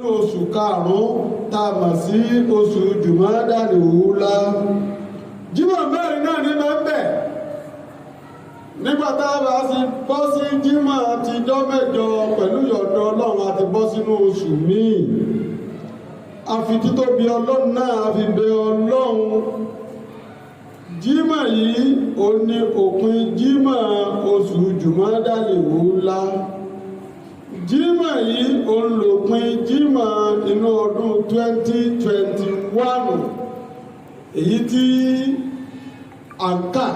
oṣù karùn-ún tá a mọ̀ sí oṣù Jùmádàlì Ùlá. Jímọ̀ mẹ́rin náà ní máa ń bẹ̀ nígbà tá a bá sì bọ́ sí jímọ̀ àtijọ́ mẹ́jọ pẹ̀lú yọ̀dọ̀ Ọlọ́run àti bọ́ sínú oṣù míì. Àfi títóbi Ọlọ́run náà àfi bẹ Ọlọ́run. Jímọ̀ yìí ó ní òpin jímọ̀ oṣù Jùmádàlì Ùlá. Jímọ̀ yìí ó ń lòpin jímọ̀ inú ọdún 2021 èyí tí a ń kà.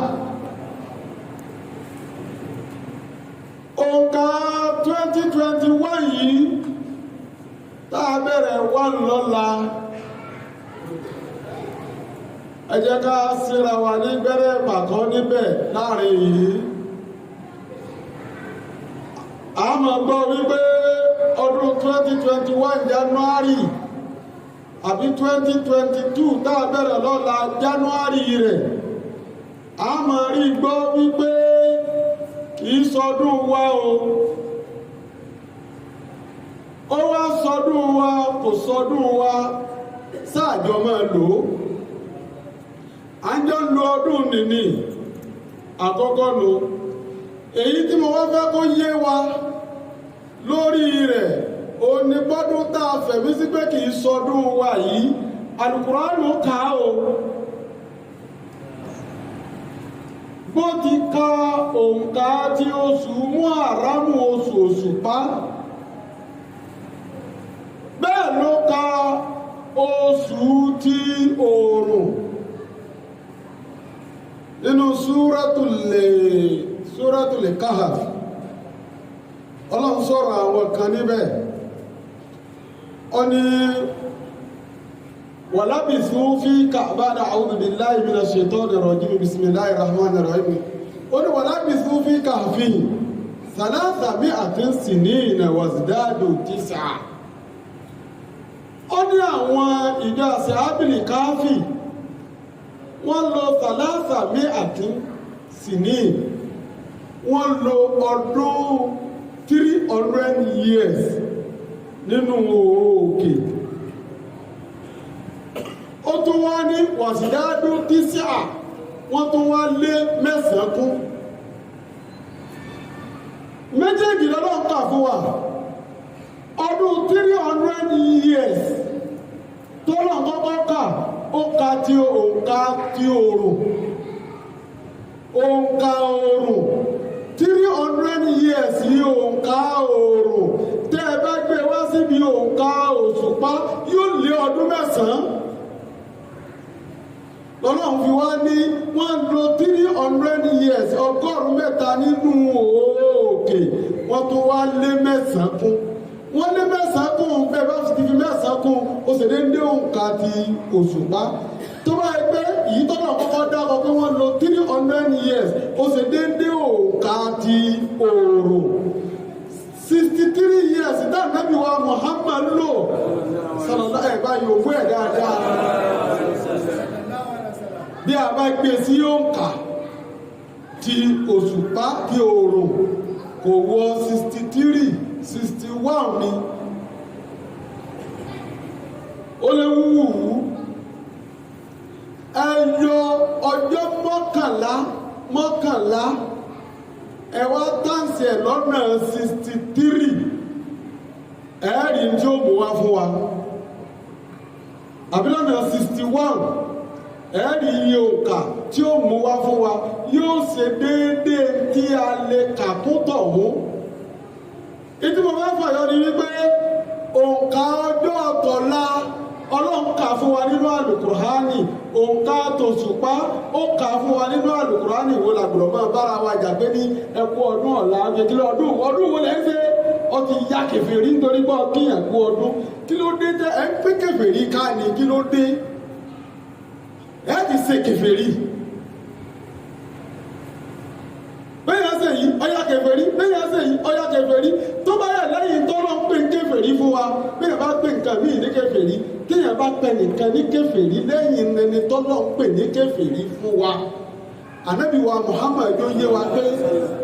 Òǹkà 2021 yìí tá a bẹ̀rẹ̀ wà lọ́la. Ẹ jẹ́ ká síra wa ní gbẹ́rẹ́ pàkọ́ níbẹ̀ láàrin yìí. A máa gbọ́ wípé ọdún 2021 January àbí 2022 tá a bẹ̀rẹ̀ lọ́la January rẹ̀. A máa rí gbọ́ wípé kìí sọdún wa o. Ó wá sọdún wa kò sọdún wa sáàjọ máa lò ó. À ń jọ lo ọdún nìní àkọ́kọ́ lò. Èyí tí mo wá fẹ́ kó yé wa lórí rẹ̀ ó ní bọ́dún tá a fẹ̀mí sí pé kìí sọdún wa yìí Al-Qur'anu kà á o. Bó ti ka òǹkà tí oṣù Muharram oṣù òṣùpá bẹ́ẹ̀ ló ka oṣù tí oòrùn nínú Suratul Kahf. Ọlọ́run sọ̀rọ̀ àwọn kan níbẹ̀ ó ní walabisu fi ba'da a'udhu billahi minash shaitonir rajim bismillahir rahmanir rahim. Ó ní walabisu fi kahfi salasami'atin sinina wazdadu tis'a. Ó ní àwọn ìjọ Ashabul Kahfi wọ́n lò salasami'atin sinin, wọ́n lò ọdún 300 years nínú òkè. Ó tún wá ní wàsídádú tísà, wọ́n tún wá lé mẹ́sàn-án kún. Méjèèjì lọ́dọ̀ ń kà fún wa. Ọdún 300 years tó lọ́n kọ́kọ́ kà, ó ka tí òǹkà tí oòrùn. Òǹkà oòrùn 300 years yìí òǹkà oòrùn. Tẹ́ ẹ bá gbé wá síbi òǹkà òṣùpá yóò lé ọdún mẹ́sàn-án. Ọlọ́run fi wá ní wọ́n lò 300 years ọgọ́rùn-ún mẹ́ta nínú òkè, wọ́n tún wá lé mẹ́sàn-án kún. Wọ́n lé mẹ́sàn-án kún bẹ́ẹ̀ bá ti fi mẹ́sàn-án kún ó sì dédé òǹkà ti òṣùpá. Tó bá yẹ pé èyí tọ́lọ̀ kọ́kọ́ dákọ̀ pé wọ́n lò 300 years ó sì dédé òǹkà ti oòrùn. 63 years tá Ànábì wa Muhammad lò sọ̀rọ̀ ẹ̀bá yòówù ẹ̀ dáadáa. Bí a bá gbé sí òǹkà ti òṣùpá ti oòrùn kò wọ 63, 61 ni. Ó lè wúwú ẹ yọ ọjọ́ mọ́kànlá ẹ wá táǹsì ẹ̀ lọ́nà 63 ẹ̀ẹ́rì tí ó mú wá fún wa. Àbí lọ́nà 61 ẹ̀ẹ́rì iye òǹkà tí ó mú wá fún wa yóò ṣe déédéé tí a lè kà kún tọ̀hún. Ìdí mo fẹ́ fàyọ ni wípé òǹkà ọjọ́ ọ̀tọ̀lá Ọlọ́run kà fún wa nínú Al-Qur'ani. Òǹkà tòṣùpá ó kà fún wa nínú Al-Qur'ani. Wo làgbọ̀rọ̀ máa bára wa jà pé ní ẹkú ọdún ọ̀la kékeré ọdún wo lẹ́ ń ṣe ọ ti ya kèfèrí nítorí bọ́ kíyàn kú ọdún. Kí ló dé tẹ́ ẹ ń pín kèfèrí ká ní kí ló dé ẹ ti ṣe kèfèrí. Bẹ́yà ṣe yìí ọya kèfèrí, bẹ́yà ṣe yìí ọya kèfèrí. Tó bá yà lẹ́yìn tọ́lọ́ ń pè ń kèfèrí fún wa, bẹ́yà bá pè nǹkan míì ní kèfèrí, téèyàn bá pè nìkan ní kèfèrí lẹ́yìn ẹni tọ́lọ́ ń pè ní kèfèrí fún wa. Ànábì wa Muhammad ló yé wa pé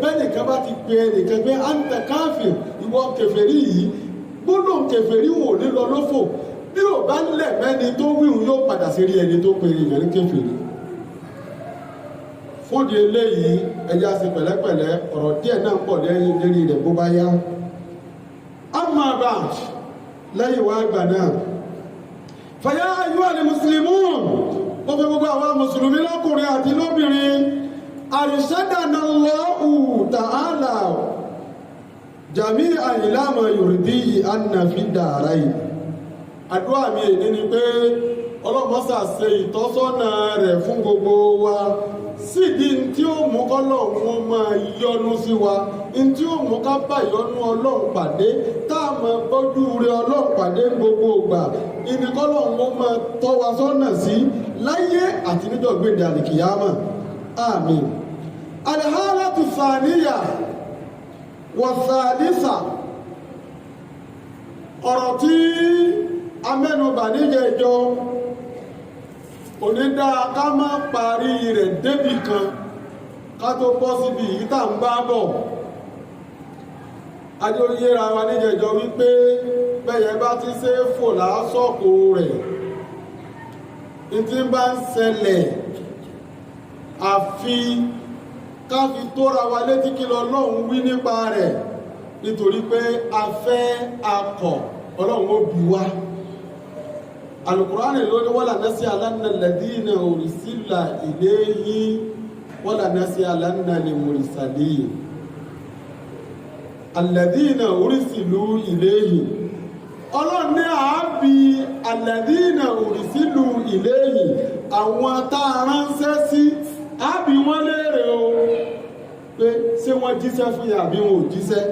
bẹ́ẹ̀ nìkan bá ti pe ẹnìkan pé anta káfíìn ìwọ kèfèrí yìí gbólóhùn kèfèrí wò ní lọ lófò bí ò bá lẹ̀ mẹ́ni tó wíhun yóò padà sí rí ẹni tó pe èèyàn ní kèfèrí. fúndì eléyìí ẹja sí pẹ̀lẹ́pẹ̀lẹ́ ọ̀rọ̀ díẹ̀ náà pọ̀ lẹ́yìn lérí rẹ̀ bó bá yá. amma ba'd lẹ́yìn wá àgbà náà fàyà ayyuhal muslimun ó fi gbogbo àwọn mùsùlùmí lọ́kùnrin àti lóbìnrin arshadana Allahu ta'ala jami'an ila ma yurdihi anna fi darain. àdúrà mi èdè ni pé ọlọ́mọ́sà ṣe ìtọ́sọ́nà rẹ̀ fún gbogbo wa sídìí tí ó mú kọ́lọ́hún máa yọ́nú sí wa tí ó mú ká bá ìyọ́nú ọlọ́run pàdé tá a máa bọ́jú rẹ ọlọ́run pàdé gbogbo ìgbà ìní kọ́lọ́hún máa tọ́ wa sọ́nà sí láyé àti níjọ́ gbèdé àlìkìyámà àmín. alhalatu thaniya wa thalitha ọ̀rọ̀ tí amẹ́nubà níjẹ̀jọ́ onídá ká má parí rẹ̀ débì kan ká tó bọ́ síbi yìí tá ń bá bọ̀. adóyéra wa níjẹ̀jọ́ wípé bẹ́yẹ bá ti ṣe fò lásọ̀kò rẹ̀ ìtí bá ń ṣẹlẹ̀ àfi ká fi tóra wa létí kí l'Ọlọ́run wí nípa rẹ̀ nítorí pé a fẹ́ akọ̀ Ọlọ́run ó bí wa. Al-Qur'ani ló ní wala nas'alanna alladhina ursila ilayhi wala nas'alanna al-mursalin. Alladhina ursilu ilayhi Ọlọ́run ní àábí alladhina ursilu ilayhi àwọn tá a ránṣẹ́ sí àábí wọ́n léèrè o pé ṣé wọ́n jíṣẹ́ fún yà bí wọn ò jíṣẹ́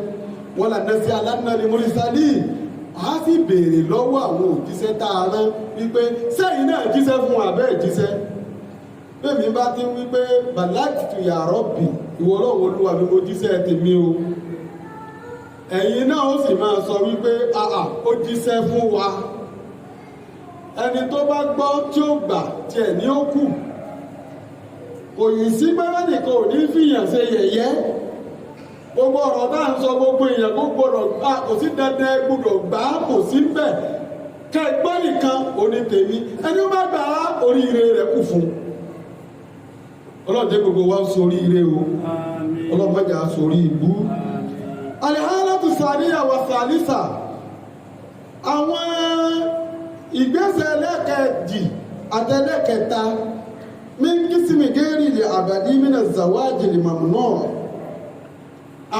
wala nas'alanna al-mursalin a sì béèrè lọ́wọ́ àwọn òjíṣẹ́ tá a rán wípé sẹ́yìn náà jíṣẹ́ fún abẹ́ ìjíṣẹ́ bẹ́ẹ̀mi bá ti wípé balagtu ya Rabbi ìwọ Ọlọ́run Olúwa mi mo jíṣẹ́ tèmi o ẹ̀yin náà ó sì máa sọ wípé àà ó jíṣẹ́ fún wa ẹni tó bá gbọ́ tí ó gbà tiẹ̀ ní ó kù kò yìí sí bẹ́rẹ̀ nìkan ò ní fìyàn ṣe yẹ̀yẹ́ gbogbo ọ̀rọ̀ náà ń sọ gbogbo èèyàn gbogbo ọ̀rọ̀ gbà kò sí dandan gbọdọ̀ gbà kò sí bẹ́ẹ̀ kẹgbọ́n nìkan òní tèmi ẹni ó bá gbà á oríire rẹ̀ kù fún ọlọ́dẹ gbogbo wa ń sọ oríire o ọlọ́mọdé á sọ orí ibú. alhalatu thaniya wa thalitha àwọn ìgbésẹ̀ ẹlẹ́kẹ̀ẹ́jì àtẹlẹ́kẹta min qismi ghairi li abadi min az-zawaji li mamnu'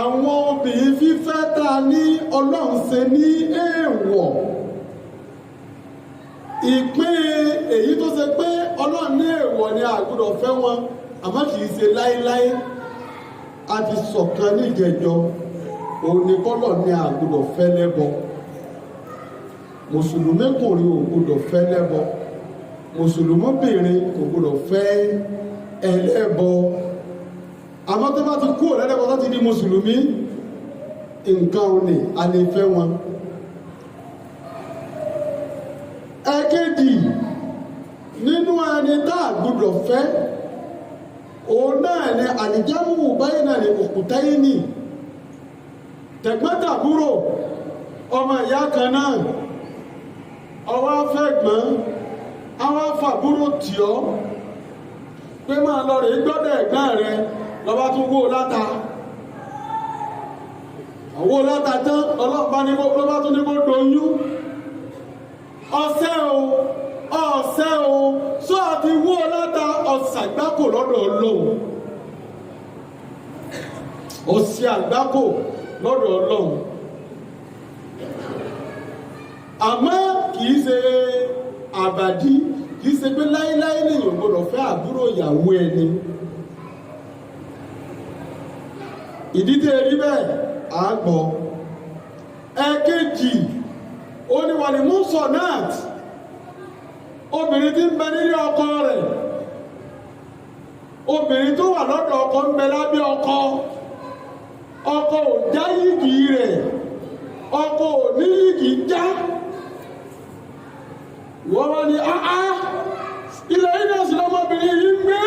àwọn obìnrin fífẹ́ ta ní Ọlọ́run ṣe ní èèwọ̀ ìpín èyí tó ṣe pé Ọlọ́run ní èèwọ̀ ni a gbọ́dọ̀ fẹ́ wọn àmọ́ kìí ṣe láíláí a ti sọ̀kan ní ìjẹjọ òun ni kọ́lọ̀ ní a gbọ́dọ̀ fẹ́ lẹ́bọ mùsùlùmí kùnrin ò gbọ́dọ̀ fẹ́ lẹ́bọ mùsùlùmí obìnrin kò gbọ́dọ̀ fẹ́ ẹlẹ́bọ àmọ́ tó bá ti kú ọ̀lẹ́lẹ́bọ̀ tó ti di mùsùlùmí nǹkan òní a lè fẹ́ wọn. ẹ̀kejì nínú ẹni tá a gbọ́dọ̀ fẹ́ òun náà ni àlìjámù báyìí náà ni òkúta yìí nì tẹ̀gbọ́ntàbúrò ọmọ ìyá kan náà ọwọ́ fẹ́ gbọ́n àwọn afàbúrò tì ọ́ pé máa lọ rèé gbọ́dọ̀ ẹ̀gbọ́n rẹ lọ́ba tún wó láta owó láta tán ọlọ́pàá ní lọ́ba tún ní kó doyún ọ̀sẹ̀ o sọ àti wó láta ọ̀sàgbákò lọ́dọ̀ Ọlọ́run ọ̀sẹ̀ àgbákò lọ́dọ̀ Ọlọ́run àmọ́ kìí ṣe àbàdí kìí ṣe pé láíláí lèèyàn gbọ́dọ̀ fẹ́ àbúrò ìyàwó ẹni ìdí tẹ́ rí bẹ́ẹ̀ àgbọ̀. ẹ̀kejì oníwàlì mùsọ̀nàt obìnrin tí ń bẹ nílé ọkọ rẹ̀ obìnrin tó wà lọ́dọ̀ ọkọ ń bẹ lábẹ́ ọkọ ò já yìgì rẹ̀ ọkọ ò ní yìgì já wọ́n wá ní ilẹ̀ yìí náà sí lọ́mọbìnrin yìí ń gbé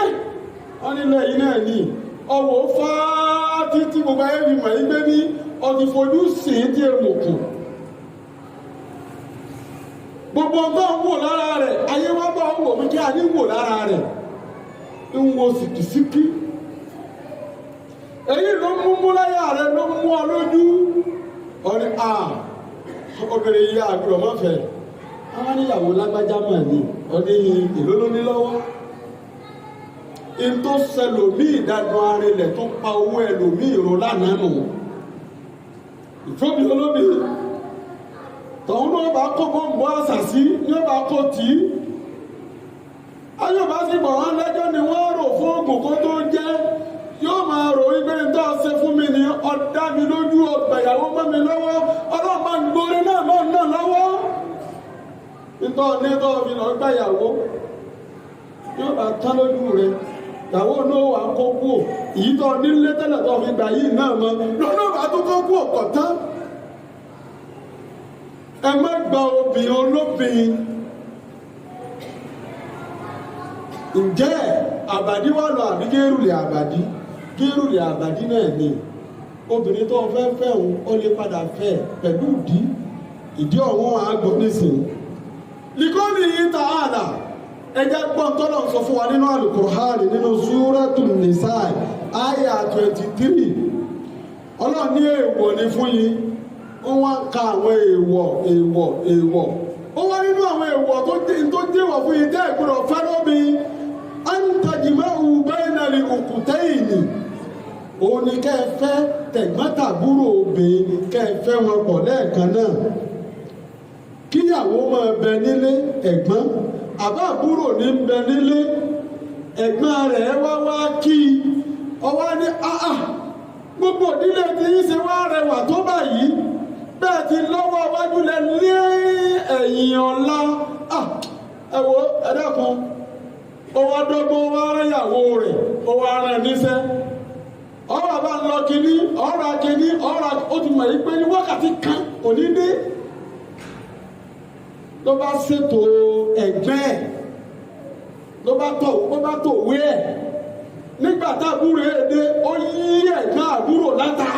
wọ́n nílẹ̀ yìí náà ní ọwọ́ fáá títí gbogbo ayé fi mọ̀ yí gbé ní ọdún fojú sí tí è mọ̀ kù gbogbo ọgbọ́n ń wò lára rẹ̀ ayé wá bá wò mí kí a ní wò lára rẹ̀ ń wo sìkìsìkì èyí ló mú múláyà rẹ̀ ló mú ọ lójú ọ̀rẹ́ obìnrin yìí àgbọ̀rọ̀ mọ́fẹ́ àwọn níyàwó lágbájá mà ní ọdún yìí èló ló ní lọ́wọ́ ìtò sẹlòmí ìdájọ́ arìnlẹ̀ tó pa owó ẹlòmí ìrò lánàá nù ìfọ́bí olóbi tọ̀hún ló bá kó bọ́ǹbù àṣàṣí ní ó bá kó tì í ayọ̀bá sì bọ̀ wọ́n lẹ́jọ́ ni wọ́n rò fún oògùn kó tó jẹ́ yóò máa rò wípé ń tọ́ ṣe fún mi ní ọ̀dá mi lójú ọgbẹ̀yàwó mọ́ mi lọ́wọ́ ọlọ́ọ̀bá ń gbórí náà mọ́ náà lọ́wọ́ nítorí ní tó fi lọ gbẹ̀yàwó yóò bá tán lójú rẹ̀ ìyàwó náà wà kó kú èyí tó nílé tẹ́lẹ̀ tó fi gbà yìí náà mọ́ lọ́nà bá tó kó kú ọ̀pọ̀ tán ẹ má gba obìnrin olóbìnrin ǹjẹ́ àbàdí wà lọ àbí gérùlẹ̀ àbàdí náà ni obìnrin tó fẹ́ fẹ́ òun ó lè padà fẹ́ pẹ̀lú ìdí ọ̀hún àgbọ̀ nísìnyí likọ́ni yìí ta àdà ẹjẹ́ gbọ́n tọ́lọ̀ sọ fún wa nínú Al-Qur'ani nínú Suratul Nisa àyà 23 ọlọ́run ní èèwọ̀ ní fún yín wọ́n ka àwọn èèwọ̀ ó wá nínú àwọn èèwọ̀ tó jẹ́wọ̀ fún yín tẹ́ ìgbọ́dọ̀ fẹ́ lómi antajima'u bainal ukhtayni òun ni kẹfẹ́ tẹ̀gbọ́ntàbúrò obìnrin kẹfẹ́ wọn pọ̀ lẹ́ẹ̀kan náà kíyàwó máa bẹ nílé ẹ̀gbọ́n àbá àbúrò ní bẹ nílé ẹ̀gbọ́n rẹ̀ wá kí ọwá ní gbogbo ìdílé tí yí ṣe wá rẹwà tó báyìí bẹ́ẹ̀ ti lọ́wọ́ wájú lẹ ní ẹ̀yìn ọ̀la ẹ̀wọ̀ ẹ̀dẹ́kun ó wá dọ́gbọ́n wá rẹ̀yàwó rẹ̀ ó wá rẹ̀ níṣẹ́ ọ̀rọ̀ bá ń lọ kíní ọ̀rọ̀ ó ti mọ̀ yí pé ní wákàtí kan kò ní dé ló bá ṣètò ẹ̀gbẹ́ ẹ̀ ló bá tòwé ẹ̀ nígbà táàbúrò èdè ó yí ẹ̀gbọ́n àbúrò láta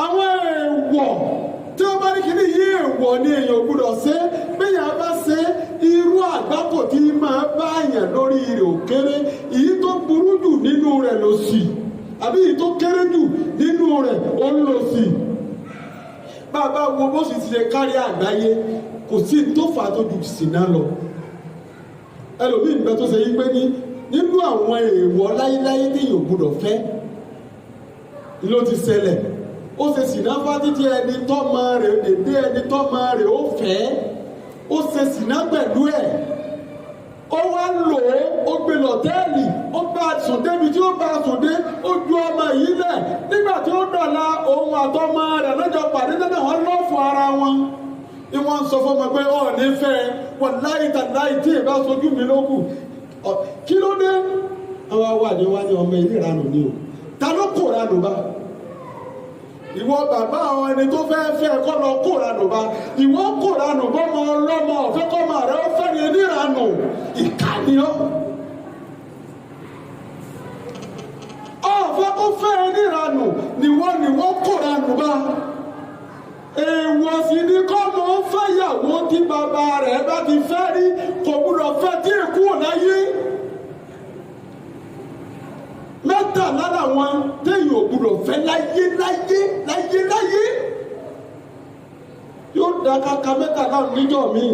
àwọn èèwọ̀ tí wọ́n bá ní kíní yí èèwọ̀ ni èèyàn gbọ́dọ̀ ṣe bẹ́yàn bá ṣe irú àgbákò tí máa bá èèyàn lórí rẹ̀ ò kéré èyí tó burú jù nínú rẹ̀ ló sì àbí èyí tó kéré jù nínú rẹ̀ ó ń lò sí bàbá wo bó sì ti ṣe kárí àgbáyé kò sí tó fà á tó ju ṣìnà lọ ẹlòmíì ń bẹ tó ṣe yí pé nínú àwọn èèwọ̀ láyéláyé téèyàn gbọ́dọ̀ fẹ́ ló ti ṣẹlẹ̀ ó ṣe ṣìnà fá títí ẹni tọ́mọ rẹ̀ dédé ẹni tọ́mọ rẹ̀ ó fẹ́ ó ṣe ṣìnà pẹ̀lú ẹ̀ ó wá lò ó gbé lọ́tẹ́ẹ̀lì ó bá sùn débi tí ó bá sùn dé ó ju ọmọ yìí lẹ̀ nígbà tí ó dọ̀la òun àtọmọ rẹ̀ lọ́jọ́ pàdé náà wọ́n lọ́ fún ara wọn ni wọ́n ń sọ fún ọmọ pé ọ̀ ní fẹ́ wọ́n láì tàdáì tí ìbá sojú mi lókù kí ló dé àwọn awàdí wá ní ọmọ ilé ìranù ni o ta ló kò ranù bá ìwọ bàbá àwọn ẹni tó fẹ́ kọ́ lọ kó ranù bá ìwọ kó ranù bọ́mọ ọlọ́mọ ọ̀fẹ́ kọ́mọ rẹ ó fẹ́ ní níranù ìkànnìyàn ọ̀fẹ́ kó fẹ́ níranù níwọ kó ranù bá èèwọ̀ sì ni kọ́mọ ó fẹ́yàwó tí bàbá rẹ̀ bá ti fẹ́ rí kò gbúdọ̀ fẹ́ tí èkú ò láyé mẹ́ta lára wọn téèyàn ò gbúdọ̀ fẹ́ láyé yóò dá kaka mẹ́ta náà níjọ́ míì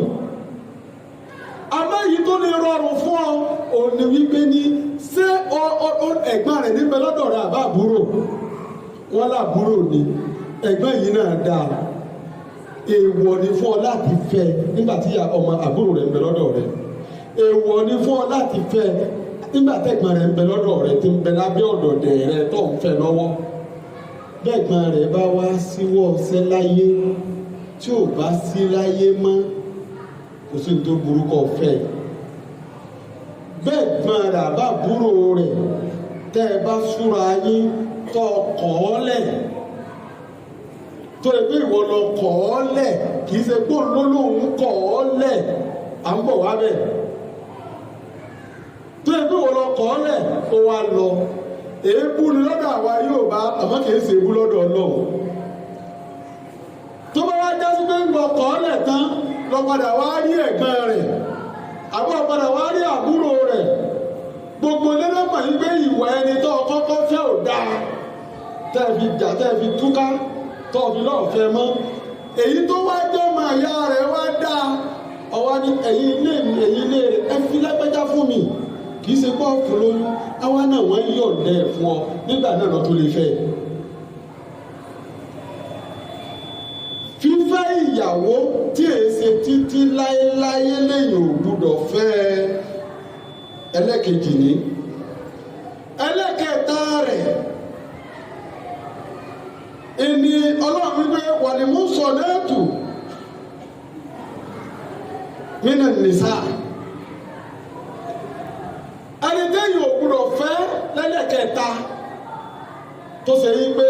àmọ́ èyí tó lè rọrùn fún ọ òní wípé ní ṣé ẹ̀gbọ́n rẹ̀ níbẹ̀ lọ́dọ̀ rẹ̀ àbá àbúrò wọn láàbúrò ni ẹ̀gbọ́n yìí náà dáa èèwọ̀ ni fún ọ láti fẹ́ nígbà tí ọmọ àbúrò rẹ̀ ń bẹ lọ́dọ̀ rẹ̀ èèwọ̀ ni fún ọ láti fẹ́ nígbà tẹ́gbọ́n rẹ̀ ń bẹ lọ́dọ̀ rẹ̀ tí ń bẹ lábẹ́ ọ̀dọ̀dẹ̀ rẹ̀ tó ń fẹ́ lọ́wọ́ bẹ́ẹ̀gbọ́n rẹ̀ bá wá síwọ́ ọsẹ́ láyé tí ò bá sí láyé mọ́ kò sí tó burúkọ fẹ́ bẹ́ẹ̀gbọ́n rẹ̀ àbábúrò rẹ̀ tẹ́ ẹ bá súra yín tọ́ kọ́ ọ́ lẹ̀ tó lè pé ìwọ lọ kọ́ ọ́ lẹ̀ kì í ṣe gbóòlólóhùn kọ́ ọ́ lẹ̀ à ń bọ̀ wá bẹ́ẹ̀ tó yẹ pé wọ́n lọ kọ́ lẹ̀ ó wá lọ èébú ni lọ́dọ̀ àwa yóò bá àmọ́ kìí ṣe èébú lọ́dọ̀ Ọlọ́run tó bá wá já sí pé wọ́n kọ́ ọ́lẹ̀ tán lọ padà wá rí ẹ̀gbọ́n rẹ̀ àbọ̀ padà wá rí àbúrò rẹ̀ gbogbo lẹ́lọ́mọ̀ yìí pé ìwà ẹni tó kọ́kọ́ fẹ́ ò dáa tẹ́ fi jà tẹ́ fi túká tó fi lọ́ọ̀ fẹ́ mọ́ èyí tó wá jọ́ ọmọ ìyá rẹ̀ wá dáa ọwọ́ ní ẹ̀yin ilé mi ẹ̀yin ilé rẹ̀ ẹ fi lágbájá fún mi kì í ṣe pọ́ fún lóyún àwa náà wọ́n yọ̀ǹda ẹ̀ fún ọ nígbà náà lọ tó lè fẹ́ fífẹ́ ìyàwó tí èé ṣe títí láéláé lẹ́yìn ò gbúdọ̀ fẹ́ ẹlẹ́kejì ní ẹlẹ́kẹta rẹ̀ ẹni ọlọ́run wípé wà ní mú sọ lẹ́tù nínú nìsá ẹni tẹ́yìn ò gbúdọ̀ fẹ́ lẹ́lẹ́kẹta tó ṣe yí pé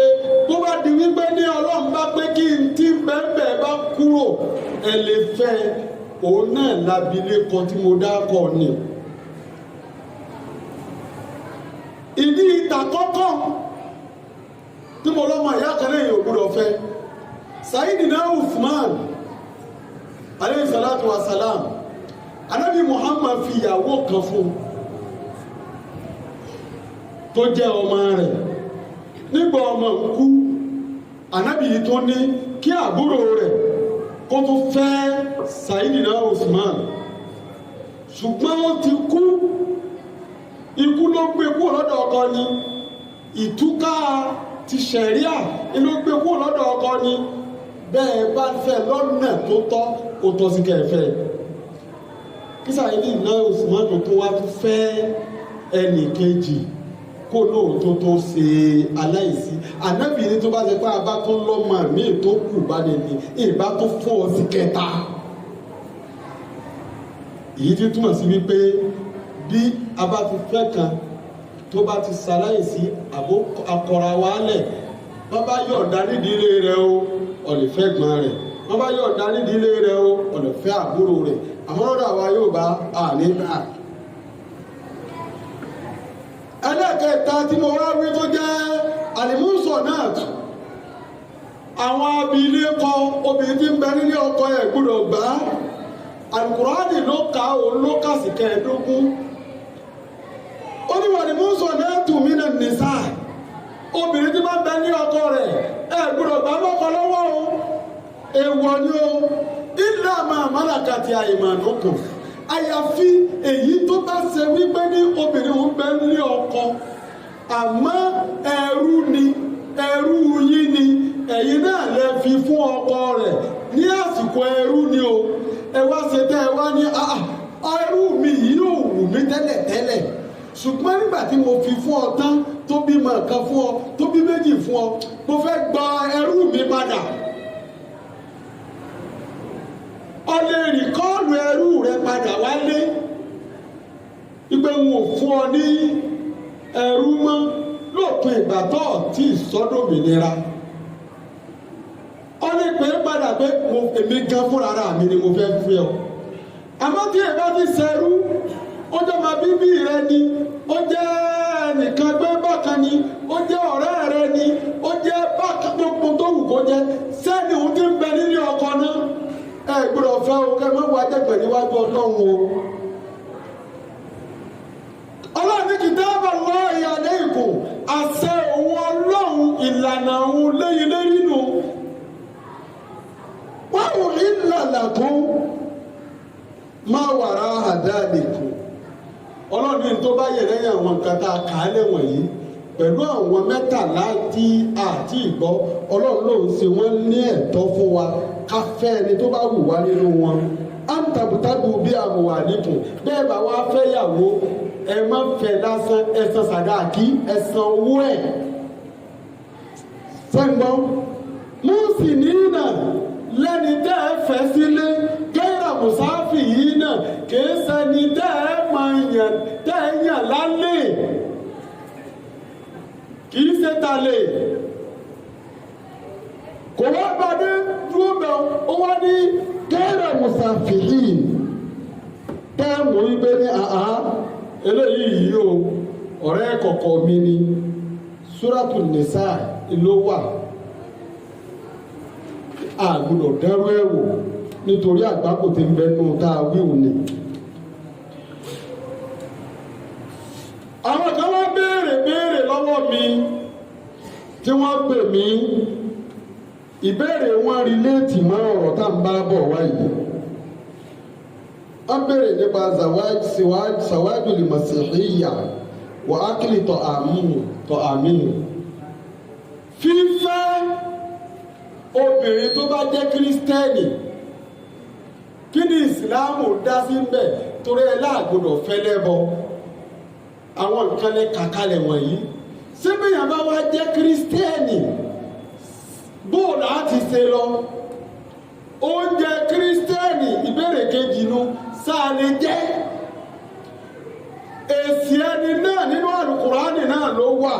tó bá di wípé ní ọlọ́run bá pé kí n tí bẹ́ẹ̀ bá kúrò ẹ lè fẹ́ òun náà lábílẹ̀kọ tí mo dákọ̀ ni ìdí ìtàkọ́kọ́ tí mo lọ́mọ ìyá kan lẹ́yìn ògbúdọ̀ fẹ́ Sayyidina Uthman alayhi salatu wa salam Ànábì Muhammad fi ìyàwó kan fún tó jẹ́ ọmọ rẹ̀ nígbà ọmọ kú Ànábì yìí tó ní kí àbúrò rẹ̀ kó tó fẹ́ Sayyidina Uthman ṣùgbọ́n ó ti kú ikú ló gbé kúrò lọ́dọ̀ ọkọ ni ìtúká ti ṣẹ̀ríà ló gbé kúrò lọ́dọ̀ ọkọ ni bẹ́ẹ̀ bá fẹ́ lọ́nà tó tọ́ ó tọ́ sí kẹfẹ́ kí Sayyidina Uthman tó wá tó fẹ́ ẹnì kejì kó lóòótọ́ tó ṣe aláìsí Ànábì ní tó bá ṣe pé abá tó lọ́mọ mi tó kù bá lè ní ìbá tó fọ́ ọ sí kẹta èyí tí túmọ̀ sí wípé bí a bá ti fẹ́ kan tó bá ti ṣaláìsí àbó akọra wálẹ̀ wọ́n bá yọ̀ǹda nídìílé rẹ̀ o ọ̀lẹ́fẹ́ gbọ́n rẹ̀ wọ́n bá yọ̀ǹda nídìílé rẹ̀ o ọ̀lẹ́fẹ́ àbúrò rẹ̀ àmọ́ lọ́dọ̀ àwa yóò bá àní náà. ẹlẹ́kẹta tí mo wá wí tó jẹ́ àlìmúsọ̀ náà àwọn abilékọ obìnrin tí ń bẹ nílé ọkọ ẹ̀ gbọ́dọ̀ gbà á Al-Qur'ani ló ka òun ló kà sí kẹẹ̀ẹ́dógún ó ní wà ní mọ́sọ̀ náà tù mí nà nìsá obìnrin tí bá ń bẹ ní ọkọ rẹ̀ ẹ̀ gbọ́dọ̀ gbà lọ́kọ lọ́wọ́ o èèwọ̀ ni o illa ma malakati aymanukum àyàfi èyí tó bá ṣe wípé ní obìnrin ń bẹ ní ọkọ àmọ́ ẹrú ni ẹrú yín ni ẹ̀yin náà lè fi fún ọkọ rẹ̀ ní àsìkò ẹrú ni o ẹ wá ṣe tẹ́ ẹ wá ní ẹrú mi yìí ò wù mí tẹ́lẹ̀tẹ́lẹ̀ ṣùgbọ́n nígbà tí mo fi fún ọ tán tó bímọ kan fún ọ tó bí méjì fún ọ mo fẹ́ gba ẹrú mi padà ọ lè rìkọ́ọ̀lù ẹrú rẹ padà wálé ìgbé wọn ò fún ọ ní ẹrú mọ́ lópin ìgbà tó tí ìsọdọ̀mìnira ọ lè pè é padà pé èmi gan fúnra mi ni mo fẹ́ fún ọ àmọ́ tí ẹ bá ti ṣẹrú ó jẹ́ ọmọ bíbí rẹ ni ó jẹ́ ẹnìkan gbé bákan ni ó jẹ́ ọ̀rẹ́ rẹ ni ó jẹ́ bákan gbogbo tó wù kó jẹ́ sẹ́ni òun ti ń bẹ nílé ọkọ náà ẹ gbọ́dọ̀ fẹ́ o kẹ́ mọ́ wá jẹ́gbẹ̀ níwájú ọlọ́run o ọlọ́run ní kitaba Allahi alaykum àṣẹ òun ọlọ́run ìlànà òun léyìn lérí nù wa uhilla lakum ma wara'a dhalikum ọlọ́run ní tó bá yẹ lẹ́yìn àwọn nǹkan tá a kà á lẹ́wọ̀n yìí pẹ̀lú àwọn mẹ́tàlá tí àti ìgbọ́ ọlọ́run ló ń ṣe wọ́n ní ẹ̀tọ́ fún wa ká fẹ́ ẹni tó bá wù wá nínú wọn àǹtàbùtàbù bí àmùwà nìkùn bẹ́ẹ̀ bá wá fẹ́ yàwó ẹ má fẹ́ lásán ẹ san sàdáàkì ẹ san owó ẹ̀ sẹ́ńgbọ́n mú sì nínà lẹ́ni tẹ́ ẹ fẹ́ sílé gẹ́rà mùsáfì yìí náà kìí ṣẹni tẹ́ ẹ máa yàn tẹ́ ẹ yàn lálẹ́ kìí ṣe talẹ̀ kò wá gbadé dúró bẹ̀ ó wá ní gẹ́rà mùsáfì yìí tẹ́ ẹ mú ibé ní eléyìí yìí o ọ̀rẹ́ kọ̀kọ̀ mi ni Suratul Nisa ló wà àgbọ́dọ̀ dẹ́rù ẹ̀ wò nítorí àgbákò tí ń bẹ nù tá a wí òní. àwọn kan wá béèrè lọ́wọ́ mi tí wọ́n pè mí ìbéèrè wọn rìlẹ́ẹ̀tì mọ́ ọ̀rọ̀ tá à ń bá bọ̀ wáyé. wọ́n béèrè nípa sàwájú lè mọ̀síhìyà wà á kìlì tọ̀ àmínú. fífẹ́ obìnrin tó bá jẹ́ kírísítẹ́nì kí ni ìsìláàmù dá sí ń bẹ̀ torí ẹ láàgbọ́dọ̀ fẹ́ lẹ́bọ àwọn nǹkan lẹ kàkálẹ̀ wọ̀nyí síbíyàn bá wá jẹ́ kírísítẹ́nì bóòlù àti ṣe lọ oúnjẹ kírísítẹ́nì ìbéèrè kejì nu sáà lè jẹ́ èsì ẹni náà nínú àlùkùránì náà ló wà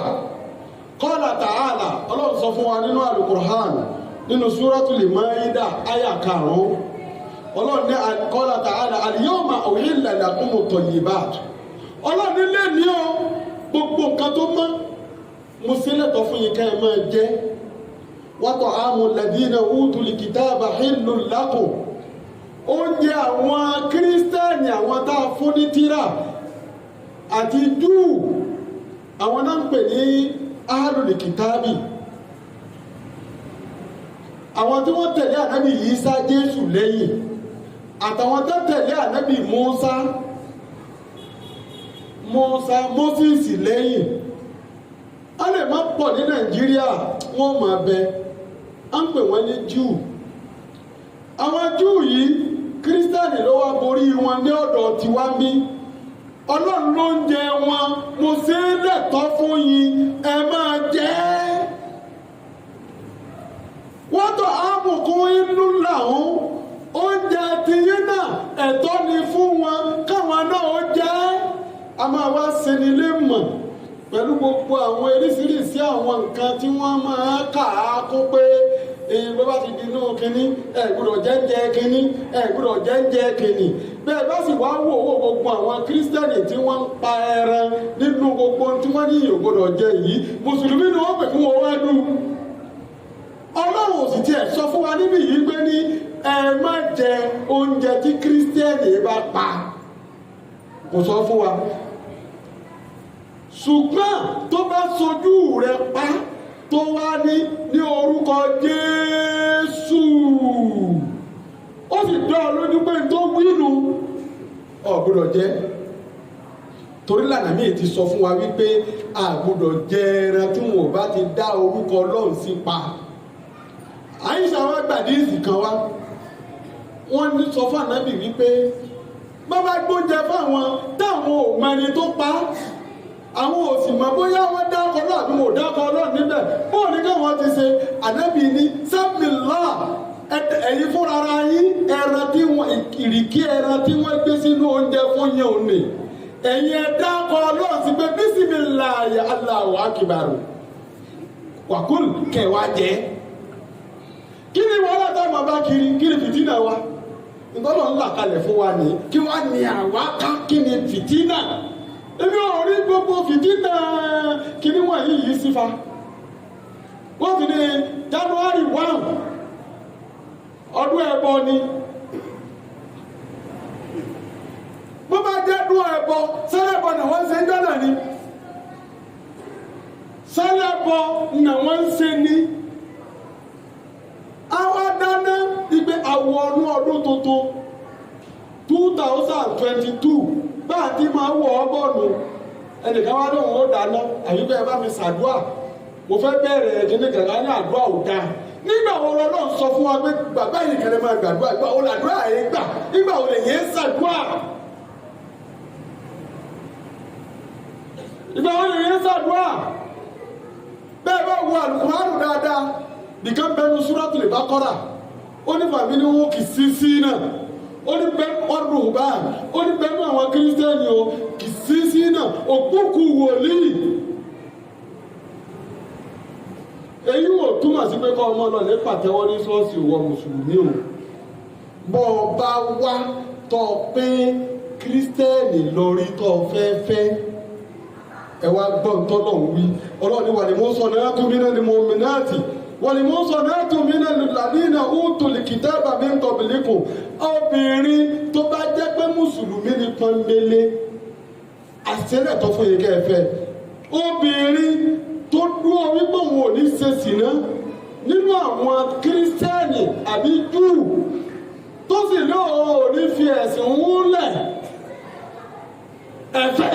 qala ta'ala ọlọ́run sọ fún wa nínú àlùkùránì nínú súratul Maida àyà 5 ọlọ́run ní qala ta'ala al-yawma uhilla lakumut tayyibat ọlọ́run nílé ní ọ gbogbo nǹkan tó mọ́ mo ṣe lẹ́tọ̀ọ́ fún yín ká ẹ máa jẹ wa ta'amu alladhina utul kitaba hillun lakum oúnjẹ àwọn kírísítẹ́nì àwọn tá a fún ní tírà àti Júù àwọn náà ń pè ní ahlul kitabi àwọn tí wọ́n tẹ̀lé ànábì Ìsá Jésù lẹ́yìn àtàwọn tó tẹ̀lé ànábì Mósísì lẹ́yìn a lè má pọ̀ ní Nàìjíríà wọ́n máa bẹ à ń pè wọ́n ní Júù àwọn Júù yìí kírísítẹ́nì ló wá borí wọn ní ọ̀dọ̀ tiwa ń bí ọlọ́run ló ń jẹ wọn mo ṣe é lẹ́tọ̀ọ́ fún yín ẹ máa jẹ ẹ́ wọ́n tọ́ àbùkún inú làwọn oúnjẹ tiyín náà ẹ̀tọ́ ni fún wọn káwọn náà ó jẹ ẹ́ a máa wá ṣeni lé mọ̀ pẹ̀lú gbogbo àwọn eríṣiríṣi àwọn nǹkan tí wọ́n máa kà á kó pé bó bá ti di inú kínní ẹ gbọ́dọ̀ jẹ́ńjẹ́ kínní ẹ gbọ́dọ̀ jẹ́ńjẹ́ kínní bẹ́ẹ̀ bá sì wá wò ó gbogbo àwọn kírísítẹ́nì tí wọ́n ń pa ẹran nínú gbogbo tí wọ́n ní ìyó gbọ́dọ̀ jẹ yìí mùsùlùmí ni wọ́n pè fún wọn wá dùn ọlọ́run ò sì tiẹ̀ sọ fún wa níbí yìí pé ní ẹ má jẹ oúnjẹ tí kírísítẹ́nì bá pa kò sọ fún wa ṣùgbọ́n tó bá sojú rẹ pa tó wá ní orúkọ Jésù ó sì dá ọ lójú pé tó wínú ò gbọ́dọ̀ jẹ torí lànà míì ti sọ fún wa wípé a gbọ́dọ̀ jẹ ẹran tí wọn ò bá ti dá orúkọ Ọlọ́run sí pa àyíṣà wa gbàdíìsì kan wá wọ́n ní sọ fún ànábì wípé bàbá gbóúnjẹ fáwọn táwọn ò mọ ẹni tó pa àwọn ò sì mọ̀ bóyá wọ́n dákọ Ọlọ́run àbí wọn ò dákọ Ọlọ́run níbẹ̀ bóò ní káwọn ti ṣe ànábì ní sábìlá ẹ̀yin fúnra ara yín ẹran tí wọ́n ìrìkí ẹran tí wọ́n gbé sínú oúnjẹ fún yẹn ò ní ẹ̀yin ẹ dákọ Ọlọ́run sí pé bísímìláì Allahu akíbarù wàkúl kẹwàá jẹ kí ni wàhálà táwọn bá kiri kí ni fìtínà wa ìgbọ́dọ̀ ńlá kalẹ̀ fún wa ní kí wá ní àwa ká kí ni fìtínà èmi ò rí gbogbo fìtínà kíní wọ̀nyí yìí sífa wọ́n ti ní January 1 ọdún ẹbọ ni bó bá jẹ́ ọdún ẹbọ sẹ́lẹ̀bọ náà wọ́n ń ṣe ń jọ́nà ni sẹ́lẹ̀bọ náà wọ́n ń ṣe ní àwa dáná ìgbé àwọ̀ ọdún tuntun 2022 bá a ti máa wọ̀ ọ́ bọ̀nù ẹnìkan wá lóun ó dáná àbí bẹ́ẹ̀ bá mi ṣàdúà mo fẹ́ bẹ̀rẹ̀ ẹ̀dínní gàgá ní àdúrà ò dáa nígbà wo lọ́lọ́run sọ fún wa pé bàbá yìí kẹlẹ́ máa gbàdúrà ìgbà wo làdúrà yẹn gbà nígbà wo lè yẹn ṣàdúà ìgbà wo lè yẹn ṣàdúà bẹ́ẹ̀ bá wo àlùkùránù dáadáa nìkan bẹnu Suratul Baqara ó ní fàmí ní wọn kì í sí sí náà ó ní bẹ́ẹ̀ ọdún báyìí ó ní bẹ́ẹ̀ àwọn kírísítẹ́nì o kì í sí sí náà òkúkú wòlíì èyí ò túmọ̀ sí pé kọ́ ọmọ náà lè pàtẹ́wọ́ ní ṣọ́ọ̀ṣì ìwọ mùsùlùmí o bọ́ ọ bá wá tọ́ pé kírísítẹ́nì lórí tọ́ fẹ́fẹ́ ẹ wá gbọ́n tọ́lọ̀ ń wí ọlọ́ọ̀ni wà ní mo sọ náà tún nínú ni mo mìíràn wal-muhsanatu minal ladhina utul kitaba min qablikum obìnrin tó bá jẹ́ pé mùsùlùmí ni pọ́nbélé àṣẹlẹ̀ tó fún yín kẹfẹ́ obìnrin tó dúró wípé òun ò ní ṣe sìná nínú àwọn kírísítẹ́nì àbí júù tó sì lóò ní fi ẹ̀sìn wúlẹ̀ ẹ̀fẹ́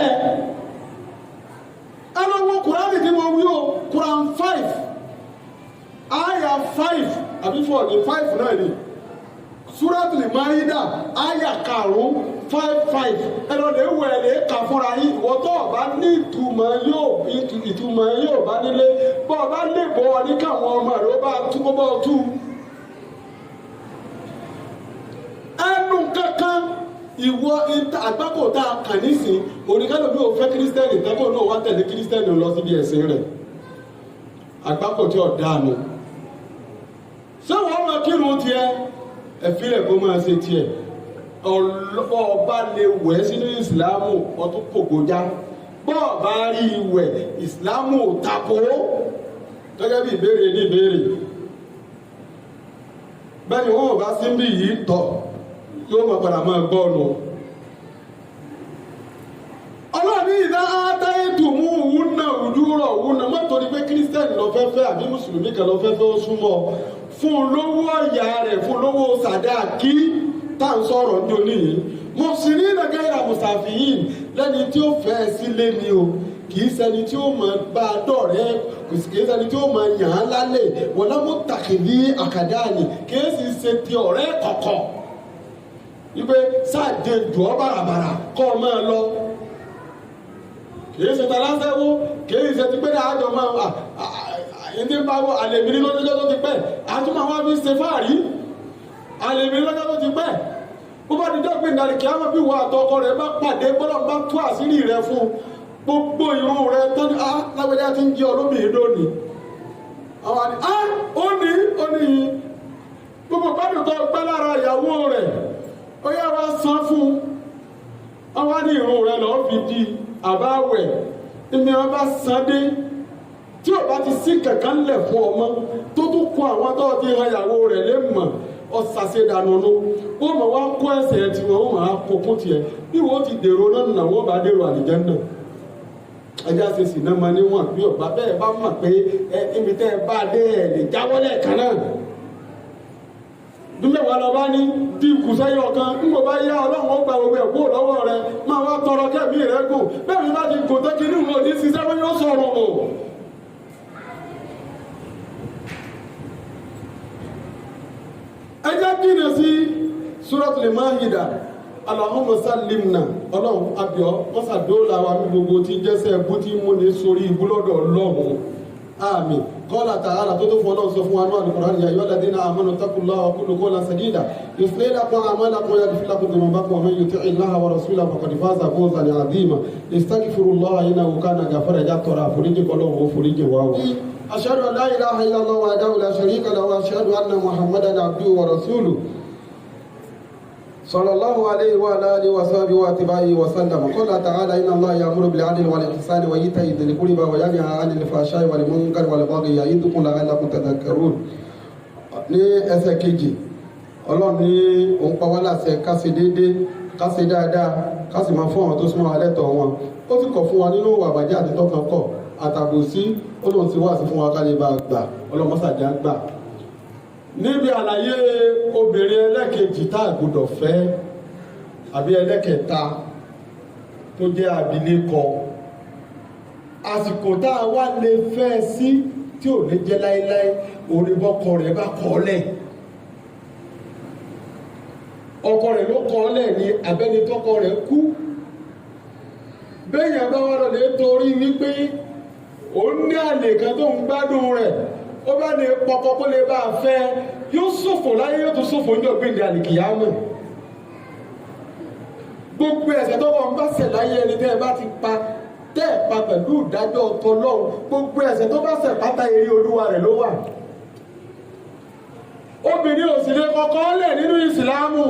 ẹlọ́wọ́ kùránì tí wọ́n wí o Quran 5 aya 5 àbí 4 ní 5 náà ni Suratul Maida aya 5 ẹlọ́ lè wẹ̀ lè kà fúnra yìí ìwọ́n tó ọba ní ìtumọ̀ yóò bá nílé bọ́ ọba lè bọ́ ọ ní káwọn ọmọ rẹ̀ ó bá túbọ̀ bọ́ tú ẹnu kankan ìwọ àgbákò tá a kàn nísìn oníkálò bí o fẹ́ kírísítẹ́nì tẹ́kọ̀ náà wá tẹ̀lé kírísítẹ́nì lọ síbi ẹ̀sìn rẹ̀ àgbákò tí ọ̀ dáàmú ṣé wọ́n máa kírun tiẹ̀ ẹ̀fílẹ̀ kó máa ṣe tiẹ̀ ọba lè wẹ̀ sínú ìsìlámù ọtún kògójá bọ́ọ̀bá rí ìwẹ̀ ìsìlámù tako gẹ́gẹ́ bí ìbéèrè ní ìbéèrè bẹ́ẹ̀ni wọ́n bá sí bí yìí tọ̀ yóò mọ̀ padà máa gbọ́ọ̀nù ọlọ́ọ̀ní ìdá átáyétù mú òun náà òdúrọ̀ òun náà mọ́tò ní pé kírísítẹ́nì lọ fẹ́fẹ́ àbí mùsùlùmí kan lọ fẹ́fẹ́ ó súnmọ́ fún lówó ọ̀yà rẹ̀ fún lówó sàdáàkí tá à ń sọ̀rọ̀ ní oníyìí mo sì ní nàgẹ́rà mùsàfihìn lẹ́ni tí ó fẹ́ sílé ni o kì í ṣẹni tí ó máa bá a dọ̀rẹ́ kì í ṣẹni tí ó máa yàn án lálẹ́ wọ́n lámú tàkìlí àkàdáàní kì í sì ṣe ti ọ̀rẹ́ kọ̀kọ̀ wípé sáàdé jù ọ́ bàràbàrà kọ́ ọ máa lọ kì í ṣe ta lásẹ̀wó kì í ṣe ti pé ní àjọ máa ẹni bá wọ àlèmí lọ́jọ́ tó ti pẹ́ àtúmọ̀ àwọn fi ṣe fáàrí àlèmí lọ́jọ́ tó ti pẹ́ bó bá di dọ́gbìn dàrí kí á máa bí wọ àtọkọ rẹ̀ bá pàdé gbọ́dọ̀ bá tú àṣírí rẹ̀ fún gbogbo irun rẹ̀ tó ní lágbẹ́já ti ń jẹ́ olómìnir lónìí àwọn àni ó ní yìí gbogbo gbádùn tó gbẹ́ lára ìyàwó rẹ̀ ó yá wá san fún àwọn ní irun rẹ̀ lọ́ọ́ fi di àbáwẹ̀ ìní wọn bá san dé tí ò bá ti sí kankan ńlẹ̀ fún ọmọ tó tún kọ àwọn tó ti han ìyàwó rẹ̀ lé mọ̀ ọ̀sàsẹ̀ dànù ló wọ́n mọ̀ wá kó ẹsẹ̀ tí wọ́n máa kókó tiẹ̀ bí wọ́n ti dèrò náà wọ́n bá dèrò àlùjánnà ẹjá ṣe sì náà máa níwọ̀n bí ọ̀bá bẹ́ẹ̀ bá mọ̀ pé ibi tẹ́ ẹ bá dé ẹ̀ lè jáwọ́lẹ̀ kan náà dúmẹ̀wá lọ bá ní bí kùsẹ́yìn ọ̀kan nígbà bá yá ọlọ́run ó gba gbogbo ẹ̀kú lọ́wọ́ rẹ máa wá tọrọ kẹ́mí rẹ gùn bẹ́ẹ̀ ni bá ti gùn tó kiri wọn ní ṣiṣẹ́ wọn yóò sọ̀rọ̀ o. ẹ jẹ́ jìnnà sí Suratul Maida Allahumma sallimna ọlọ́run abíọ́ mọ́sàdóòlà wa mi gbogbo tí jẹ́sẹ̀ ẹ̀bú tí mo ní sórí ìbúlọ́dọ̀ ọlọ́run àmín. قال تعالى تدف الله سبحانه وتعالى القرآن يا أيها الذين آمنوا اتقوا الله وقولوا قولا سديدا يصلح لكم أعمالكم ويغفر لكم ذنوبكم ومن يطع الله ورسوله فقد فاز فوزا عظيما استغفروا الله إنه كان غفورا يا ترى فريج قلوب وفريج واو أشهد أن لا إله إلا الله وحده لا شريك له وأشهد أن محمدا عبده ورسوله صلى الله عليه وعلى آله وصحبه واتباعه وسلم قال تعالى إن الله يأمر بالعدل والإحسان وإيتاء ذي القربى وينهى عن الفحشاء والمنكر والبغي يعظكم لعلكم تذكرون ní ẹsẹ̀ kejì Ọlọ́run ní òun pa wá láṣẹ ká ṣe déédéé ká ṣe dáadáa ká sì máa fún àwọn tó súnmọ́ wa lẹ́tọ̀ọ́ wọn ó sì kọ̀ fún wa nínú ìwà àbàjẹ́ àti tọ́kàn kọ̀ àtàbòsí ó lóun ti wá sí fún wa ká lè bá gbà Ọlọ́run mọ́sàdá gbà. Níbi àlàyé obìnrin ẹlẹ́kejì tá a gbọ́dọ̀ fẹ́ àbí ẹlẹ́kẹta tó jẹ́ abilékọ àsìkò tá a wá lè fẹ́ sí tí ò ní jẹ́ láéláé oníbọ́kọ rẹ̀ bá kọ́ lẹ̀ ọkọ rẹ̀ ló kọ́ lẹ̀ ní abẹ́nitọ́kọ rẹ̀ kú bẹ́yàn bá wà lọ́lẹ̀ torí wípé òun ní àlè kan tó ń gbádùn rẹ̀ ó bá lè pọkọ kó lè bá a fẹ́ yóò ṣòfò láyé yóò tún ṣòfò ní ọ̀gbìn àlìkìyámọ̀ gbogbo ẹ̀ṣẹ̀ tó wọ́n bá ṣẹ̀ láyé ẹni tẹ́ ẹ bá ti pa tẹ́ ẹ pa pẹ̀lú ìdájọ́ tọlọ́run gbogbo ẹ̀ṣẹ̀ tó bá ṣẹ̀ pátá eré olúwa rẹ̀ ló wà. obìnrin ò sì lè kọ́kọ́ lẹ̀ nínú ìsìlámù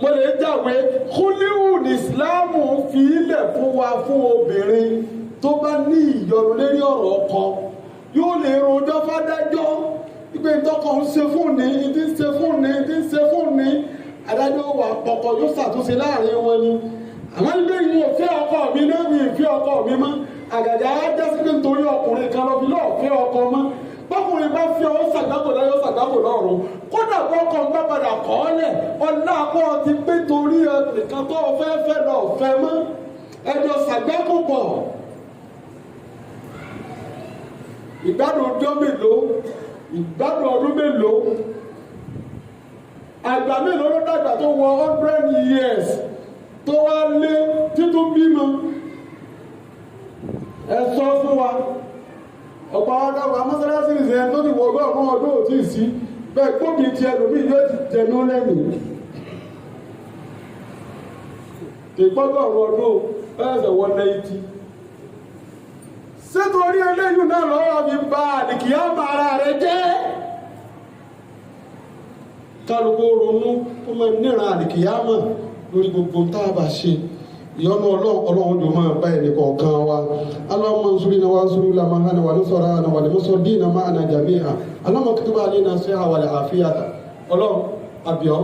mo lè jàwé kúlíwù ní ìsìlámù fi ilẹ̀ fún wa fún obìnrin tó bá ní ìyọnu lérí ọ̀rọ̀ ọkọ yóò lè rojọ́ fádájọ́ ìpè ìtọ́kọ̀ ń ṣe fún ní ìdí ń ṣe fún ní ìdí ń ṣe fún ní adájọ́ wà pọ̀pọ̀ yóò ṣàtúnṣe láàrin wọn ni. àmọ́ ilé yìí ò fẹ́ ọkọ mi náà mi ì fẹ́ ọkọ mi mọ́ àgàgà á jásí pé nítorí ọkùnrin kan lọ́bi lọ́ọ̀ fẹ́ ọkọ mọ́ bọ́kùnrin bá fi ọwọ́ ṣàgbákò láyé ó ṣàgbákò lọ́rùn kódà bọ́kọ̀ ń bá padà kọ́ ọ́ lẹ̀ ọ̀nà àpọ̀ ti pé torí ẹnìkan tó fẹ́ lọ fẹ́ mọ́ ẹjọ́ ṣàgbákò pọ̀ ìgbádùn ọjọ́ mélòó ìgbádùn ọdún mélòó àgbà mélòó ló dàgbà tó wọ 100 years tó wá lé títún bímọ ẹ sọ fún wa ọ̀pọ̀ ọ̀dọ́gba mọ́sálásí ìṣẹ́ tó ti wọ ọgọ́rùn-ún ọdún ò tí ì sí bẹ́ẹ̀ gbóbi ti ẹlòmíì yóò ti tẹnu lẹ́nu ìgbọ́gọ́rùn ọdún ẹ̀ẹ́sẹ̀ wọ́n 90 sétorí eléyìí náà lọ́wọ́ fi bá àdìkìyàmà ara rẹ̀ jẹ́ kálukú ronú kó máa níran àdìkìyàmà lórí gbogbo tá a bá ṣe ìyọ́nú ọlọ́run jò máa bá ẹnì kọ̀ọ̀kan wa Allahumma ansurna wansurna man hana wa nusrana wa limusdina ma'ana jami'a Allahumma kutub alaina siha wal afiyata ọlọ́run àbíọ́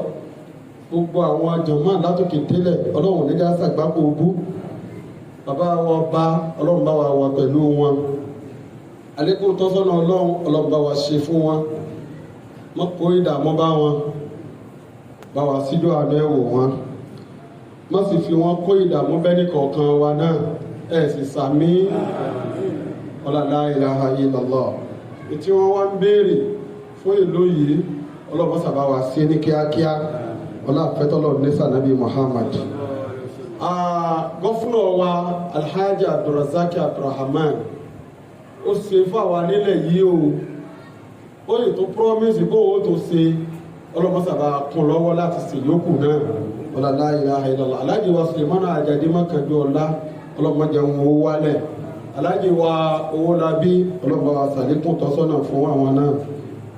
gbogbo àwọn jàmáà látòkè délẹ̀ ọlọ́run nígbà sàgbákò ogú bàbá wọn bá ọlọ́run bá wa wà pẹ̀lú wọn àlékún tọ́sọ́nà ọlọ́run bá wa ṣe fún wọn mọ́ kó ìdààmú bá wọn bá wa síjú àánú ẹ̀wò wọn má sì fi wọn kó ìdààmú bẹ́ẹ̀ni kọ̀ọ̀kan wa náà ẹ̀ sì sàmí la ilaha illallah tí wọ́n wá ń béèrè fún ìlú yìí ọlọ́run sábà wá sí ní kíákíá ọlá àfẹ́tọ́lọ́ ní sànábì Muhammad. Gọ́fúnà wa Alhaji Abdulrazak Abdulrahman ó ṣe fáwa nílẹ̀ yìí ó yìí tó promise bó o tó ṣe ọlọ́mọsàbà kún lọ́wọ́ láti ṣe yókù náà ọlọ́lá ilaha illallah Alhaji wa Sulemana Ajadi Makaju ọlá ọlọ́mọdé wọn ó wálẹ̀ Alhaji wa Owólabí ọlọ́mọ àṣàlékún tọ́sọ́nà fún àwọn náà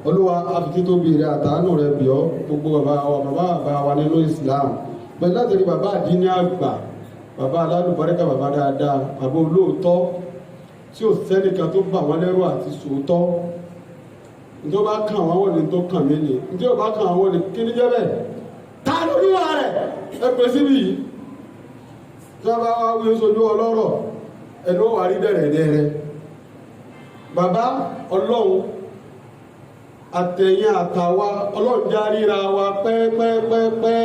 olúwa afitítóbi rẹ̀ àtàánù rẹ̀ bíọ́ gbogbo bàbá wa nínú Islam pẹ̀lú láti rí bàbá àdínní àgbà bàbá alálùbáríkà bàbá dáadáa bàbá olóòótọ́ tí ò sẹ́nìkan tó bà wọ́n lẹ́rù àti sòótọ́ ní ó bá kàn wọ́n wọ́n ní tó kàn mí ni ní ó bá kàn wọ́n ní kí ní jẹ́ bẹ́ẹ̀ ta lóríwá rẹ̀ ẹ pè síbi yìí tí wọ́n bá wá wí sojú ọlọ́rọ̀ ẹni ó wà rí bẹ̀rẹ̀ dẹ́rẹ́ bàbá ọlọ́run àtẹ̀yìn àtàwa ọlọ́run já ríra wa pẹ́ẹ́pẹ́ẹ́pẹ́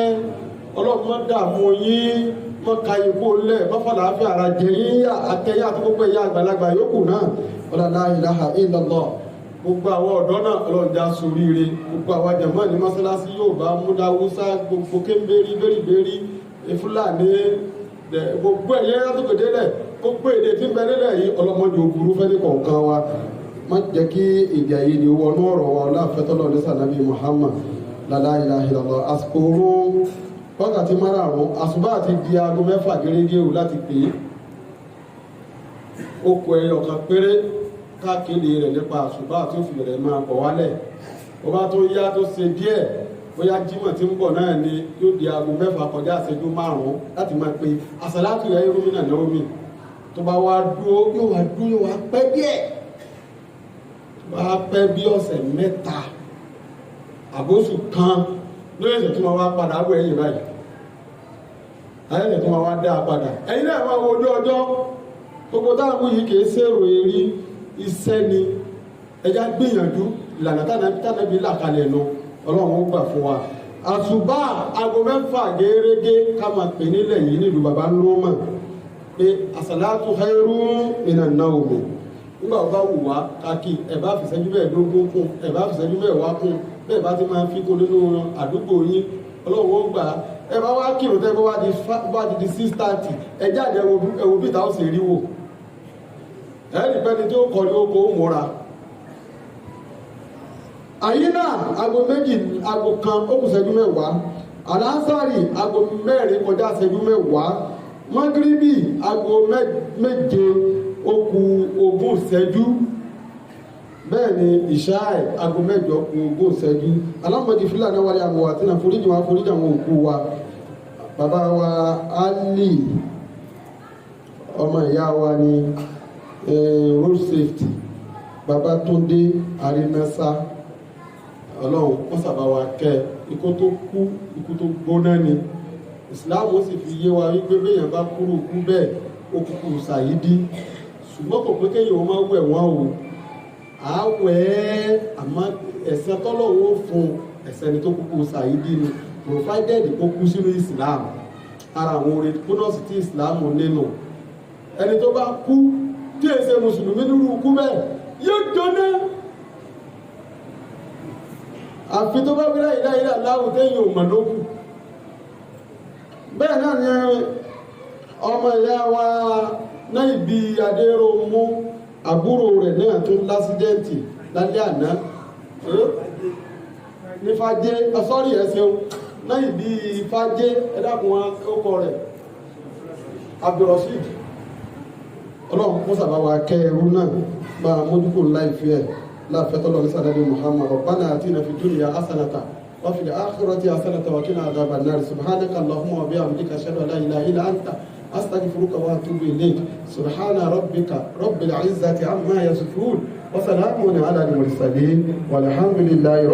ọlọ́run má dààmú yín má ka ikú lẹ̀ má fàlàáfíà ara jẹ yín àtẹ̀yìn àti gbogbo ẹ̀yà àgbàlagbà yòókù náà la ilaha illallah gbogbo àwọn ọ̀dọ́ náà ọlọ́run já soríire gbogbo àwọn jàmáà ní mọ́sálásí yóò bá múdáwúsá gbogbo kéńbérí bẹ́rìbẹ́rí Fúlàní gbogbo ẹ̀yẹ látòkèdélẹ̀ gbogbo èdè tí ń bẹ nílẹ̀ yìí ọlọ́mọdé òburú fẹ́ ní kọ̀ọ̀kan wa má jẹ́ kí èdè àìyedè wọnú ọ̀rọ̀ wa láfẹ́tọ́lọ́ ní sànábì Muhammad la ilaha illallah àsìkò oorun wákàtí márààrún àsùbá àti di aago 6 gẹ́gẹ́ o láti pè é ó kọ ẹyọ kan péré káàkiri rẹ̀ nípa àsùbá àti òfin rẹ̀ máa bọ̀ wálẹ̀ ó bá tó yá tó ṣe díẹ̀ bóyá jímọ̀ tí ń bọ̀ náà ni yóò di aago 6 kọjá ìṣẹ́jú 5 láti máa pe àsàlátù ya irúmínà náà omi tó bá wá dúró yóò wá pẹ́ díẹ̀ bá pẹ́ bí ọ̀sẹ̀ 3 àbóṣù kan lórí ẹ̀sẹ̀ tí wọ́n wá padà wọ ẹ̀yìn báyìí ayẹ́sẹ̀ tí wọ́n wá dá a padà ẹ̀yìn náà máa wo ojú ọjọ́ gbogbo táwọn yìí kìí ṣèrò èrí iṣẹ́ ni ẹja gbìyànjú ìlànà tánàbí làkalẹ̀ nu ọlọ́run ó gbà fún wa àsùbá aago 6 gẹ́gẹ́ ká máa pè nílẹ̀ yìí nílùú bàbá ńlọ́mọ̀ pé àsàlátù khairun minan nawm nígbà bá wù wá káàkiri ẹ̀bá fìṣẹ́jú mẹ́ẹ̀ẹ́dógún kún ẹ̀bá fìṣẹ́jú mẹ́wàá kún bẹ́ẹ̀ bá ti máa fi kún nínú àdúgbò yín ọlọ́run ó gbà á ẹ bá wá kírun tẹ́ bá ti di 6:30 ẹ jáde ẹwò bí táwọn sì rí wò ẹ̀ẹ́dì pẹ́ni tí ó kọ ní oko ó múra àyí náà aago 2 aago 1 ó kù ṣẹ́jú mẹ́wàá àlásàrì aago 4 kọjá ṣẹ́jú mẹ́wàá mọ́gíríbì aago 7 ó kù 20 ṣẹ́jú bẹ́ẹ̀ ni ìṣáì aago 8 kù 20 ṣẹ́jú alámọ̀dé fúlàní wálé àmọ̀ àti náà foríjì àwọn òkú wa bàbá wa Ali ọmọ ìyá wa ni road safety Babátúndé Arínásá ọlọ́run wọ́n sábà wa kẹ́ ikú tó kú ikú tó gbóná ni ìsìláàmù ó sì fi yé wa wípé béèyàn bá kúrò kú bẹ́ẹ̀ ó kúkú ṣàyídí ṣùgbọ́n kò pé kéèyàn ó máa wẹ̀ wọ́n o àwẹ̀ àmọ́ ẹ̀sẹ̀ tọ́lọ́wọ́ ó fún ẹ̀sẹ̀ ni tó kúkú ṣàyídí ni provided kó kú sínú islam ara àwọn orin bónọ́ọ̀sì tí islam nínú ẹni tó bá kú tí èsè mùsùlùmí nínú kú bẹ́ẹ̀ yóò jóná àfi tó bá wíra ìlà láwùn téèyàn ò mọ̀ lókù bẹ́ẹ̀ náà ni ọmọ ìyá wa náà ibi Adéròmú àbúrò rẹ̀ náà tó lásídẹ́ǹtì lálẹ́ àná ní Fájé sọ́rí ẹ̀sìn náà ibi Fájé ẹ̀dàkùn ọkọ̀ rẹ̀ Abdulrasheed ọlọ́run kó sábà wa kẹ́ ẹrú náà bá mójúkò láìfẹ́ ẹ̀ láfẹ́tọ́ lọ́rí sàdádé Muhammad Rabbana atina fid dunya hasanatan wa fil akhirati hasanatan wa qina adhaban nar subhanaka Allahumma wa bihamdika ashhadu an la ilaha illa anta astaghfiruka wa atubu ilayk subhana rabbika rabbil izzati amma yasifun wa salamun ala al mursalin walhamdulillahi